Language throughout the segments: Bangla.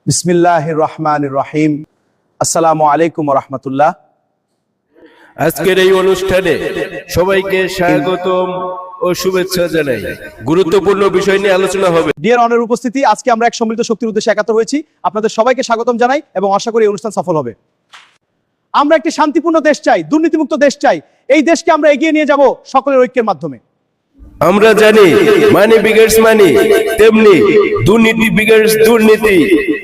বিসমিল্লাহির রহমানির রহিম। আসসালামু আলাইকুম ওয়া রাহমাতুল্লাহ। আজকের এই অনুষ্ঠানে সবাইকে স্বাগতম ও শুভেচ্ছা জানাই। গুরুত্বপূর্ণ বিষয় নিয়ে আলোচনা হবে। ডিয়ার অনের উপস্থিতি, আজকে আমরা এক সম্মিলিত শক্তির উদ্দেশ্যে একাত্র হয়েছি। আপনাদের সবাইকে স্বাগতম জানাই এবং আশা করি এই অনুষ্ঠান সফল হবে। আমরা একটি শান্তিপূর্ণ দেশ চাই, দুর্নীতিমুক্ত দেশ চাই। এই দেশকে আমরা এগিয়ে নিয়ে যাব সকলের ঐক্যের মাধ্যমে। আমরা জানি মানি বিগেটস মানি, তেমনি দুর্নীতি বিগেটস দুর্নীতি,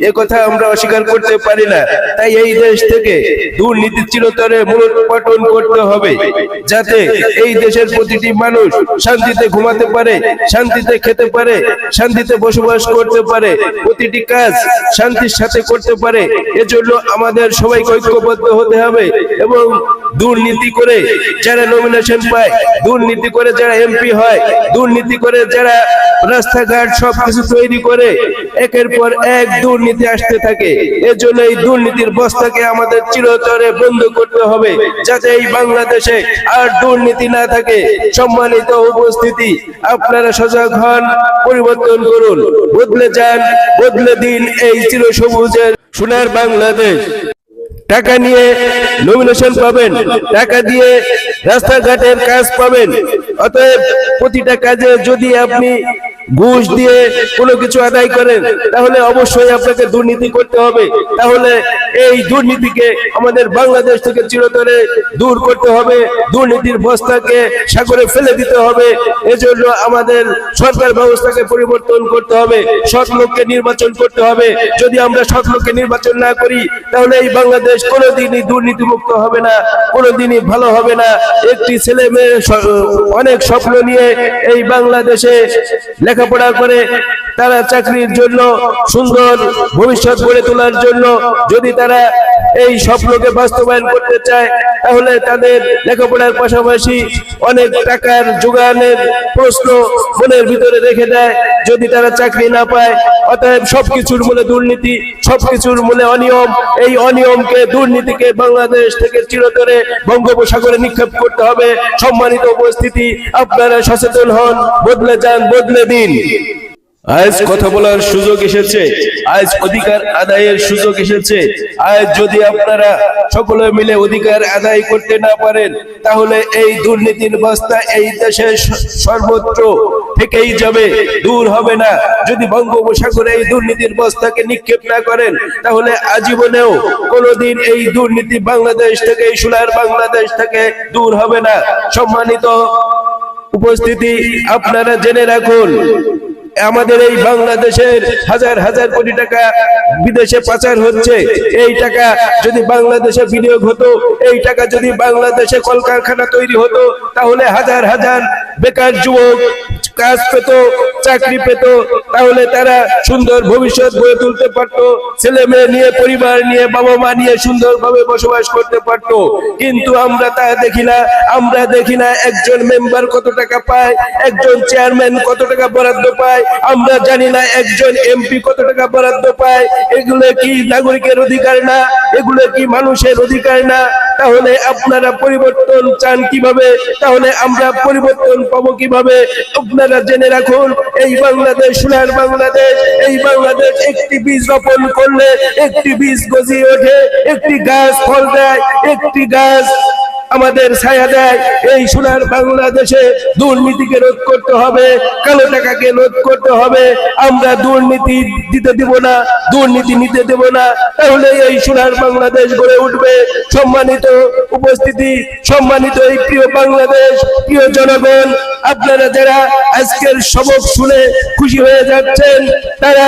এ কথা আমরা অস্বীকার করতে পারি না। তাই এই দেশ থেকে দুর্নীতি চিরতরে মূলোৎপাটন করতে হবে, যাতে এই দেশের প্রতিটি মানুষ শান্তিতে ঘুমাতে পারে, শান্তিতে খেতে পারে, শান্তিতে বসবাস করতে পারে, প্রতিটি কাজ শান্তির সাথে করতে পারে। এজন্য আমাদের সবাইকে ঐক্যবদ্ধ হতে হবে এবং দুর্নীতি করে যারা নমিনেশন পায়, দুর্নীতি করে যারা এমপি হয়, দুর্নীতি করে যারা রাস্তাঘাট সবকিছু তৈরি করে, একের পর এক দুর্নীতি আসতে থাকে। এজন্য এই দুর্নীতির বস্তাকে আমাদের চিরতরে বন্ধ করতে হবে, যাতে এই বাংলাদেশে আর দুর্নীতি না থাকে। সম্মানিত উপস্থিতি, আপনারা সজাগ হন, পরিবর্তন করুন, বদলে যান, বদলে দিন এই চিরসবুজের সোনার বাংলাদেশ। টাকা নিয়ে নমিনেশন পাবেন, টাকা দিয়ে রাস্তাঘাটের কাজ পাবেন। অতএব প্রতিটা কাজে যদি আপনি ঘুষ দিয়ে কোনো কিছু আদায় করেন, তাহলে অবশ্যই আপনাকে দুর্নীতি করতে হবে। তাহলে এই দুর্নীতিকে আমাদের বাংলাদেশ থেকে চিরতরে দূর করতে হবে, দুর্নীতির বস্তাকে সাগরে ফেলে দিতে হবে। এজন্য আমাদের সরকার ব্যবস্থাকে পরিবর্তন করতে হবে, সৎ লোককে নির্বাচন করতে হবে। যদি আমরা সৎ লোককে নির্বাচন না করি, তাহলে এই বাংলাদেশ কোনোদিনই দুর্নীতিমুক্ত হবে না, কোনোদিনই ভালো হবে না। একটি ছেলে মেয়ে অনেক স্বপ্ন নিয়ে এই বাংলাদেশে লেখাপড়া করে, তারা চাকরির জন্য, সুন্দর ভবিষ্যৎ গড়ে তোলার জন্য যদি তারা এই স্বপ্নকে বাস্তবায়ন করতে চায়, তাহলে তাদের লেখাপড়ার পাশাপাশি অনেক টাকার যোগানের প্রশ্ন মনের ভিতরে রেখে দেয় যদি তারা চাকরি না পায়। অতএব সবকিছুর মূলে দুর্নীতি, সবকিছুর মূলে অনিয়ম। এই অনিয়মকে, দুর্নীতিকে বাংলাদেশ থেকে চিরতরে বঙ্গোপসাগরে নিক্ষেপ করতে হবে। সম্মানিত উপস্থিতি, আপনারা সচেতন হন, বদলে যান, বদলে দিন। আজ কথা বলার সুযোগ এসেছে, আজ অধিকার আদায়ের সুযোগ এসেছে। আজ যদি আপনারা সকলে মিলে অধিকার আদায় করতে না পারেন, তাহলে এই দুর্নীতির বস্তা এই দেশের সর্বত্র থেকেই যাবে, দূর হবে না। যদি বঙ্গোপসাগরে এই দুর্নীতির বস্তাকে নিক্ষেপ না করেন, তাহলে আজীবনেও কোনোদিন এই দুর্নীতি বাংলাদেশ থেকে, এই সোনার বাংলাদেশ থেকে দূর হবে না। সম্মানিত উপস্থিতি, আপনারা জেনে রাখুন, আমাদের এই বাংলাদেশের হাজার হাজার কোটি টাকা বিদেশে পাচার হচ্ছে। এই টাকা যদি বাংলাদেশে বিনিয়োগ হতো, এই টাকা যদি বাংলাদেশে কলকারখানা তৈরি হতো, তাহলে হাজার হাজার বেকার যুবক কাজ পেত, চাকরি পেত, তাহলে তারা সুন্দর ভবিষ্যৎ গড়ে তুলতে পারতো, ছেলে মেয়ে নিয়ে, পরিবার নিয়ে, বাবা মা নিয়ে সুন্দরভাবে বসবাস করতে পারতো। কিন্তু আমরা তা দেখি না। আমরা দেখি না একজন মেম্বার কত টাকা পায়, একজন চেয়ারম্যান কত টাকা বরাদ্দ পায়, আমরা জানি না একজন এমপি কত টাকা বরাদ্দ পায়। এগুলো কি নাগরিকের অধিকার না? এগুলো কি মানুষের অধিকার না? তাহলে আপনারা পরিবর্তন চান কিভাবে? তাহলে আমরা পরিবর্তন পাবো কিভাবে? আপনারা জেনে রাখুন, এই বাংলাদেশ সোনার বাংলাদেশ। এই বাংলাদেশ একটি বীজ রোপণ করলে একটি বীজ গজিয়ে ওঠে, একটি গাছ ফল দেয়, একটি গাছ আমাদের ছায়া দেয়। এই সোনার বাংলাদেশে দুর্নীতিকে রোধ করতে হবে, কালো টাকাকে রোধ করতে হবে। আমরা দুর্নীতি দিতে দেব না, দুর্নীতি নিতে দেব না, তাহলে এই সোনার বাংলাদেশ গড়ে উঠবে। সম্মানিত উপস্থিতি, সম্মানিত এই প্রিয় বাংলাদেশ, প্রিয় জনগণ, আপনারা যারা আজকের সবক শুনে খুশি হয়ে যাচ্ছেন, তারা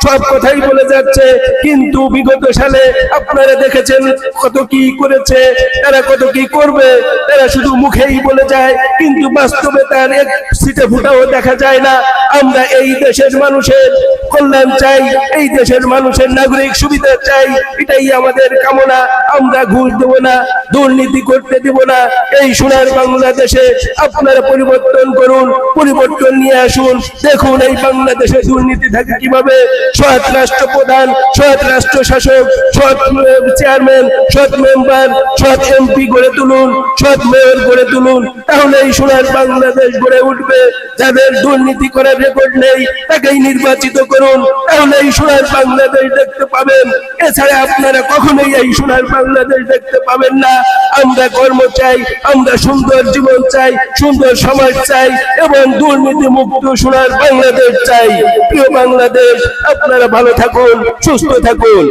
সব কথাই বলে যাচ্ছে, কিন্তু বিগত সালে আপনারা দেখেছেন কত কি করেছে, তারা কত কি করবে। তারা শুধু মুখেই বলে যায়, কিন্তু বাস্তবে তার এক সিটে ফুটাও দেখা যায় না। আমরা এই দেশের মানুষের কল্যাণ চাই, এই দেশের মানুষের নাগরিক সুবিধা চাই, এটাই আমাদের কামনা। আমরা ঘুষ দেব না, দুর্নীতি করতে দেব না। এই সোনার বাংলাদেশে আপনারা পরিবর্তন করুন, পরিবর্তন নিয়ে আসুন। দেখুন এই বাংলাদেশে দুর্নীতি থাকে কিভাবে, সৎ রাষ্ট্রপ্রধান, সৎ রাষ্ট্র শাসক, সৎ চেয়ারম্যান, সৎ মেম্বার, সৎ এমপি গড়ে তুলুন, সৎ মেয়র গড়ে তুলুন, তাহলে এই সোনার বাংলাদেশ গড়ে উঠবে। যাদের দুর্নীতি করার রেকর্ড নেই তাকেই নির্বাচিত করুন, তাহলে এই সোনার বাংলাদেশ দেখতে পাবেন। এছাড়া আপনারা কখনোই এই সোনার বাংলাদেশ দেখতে পাবেন না। আমরা কর্ম চাই, আমরা সুন্দর জীবন চাই, সুন্দর সমাজ চাই এবং দুর্নীতি মুক্ত সোনার বাংলাদেশ চাই। প্রিয় বাংলাদেশ, আপনারা ভালো থাকুন, সুস্থ থাকুন।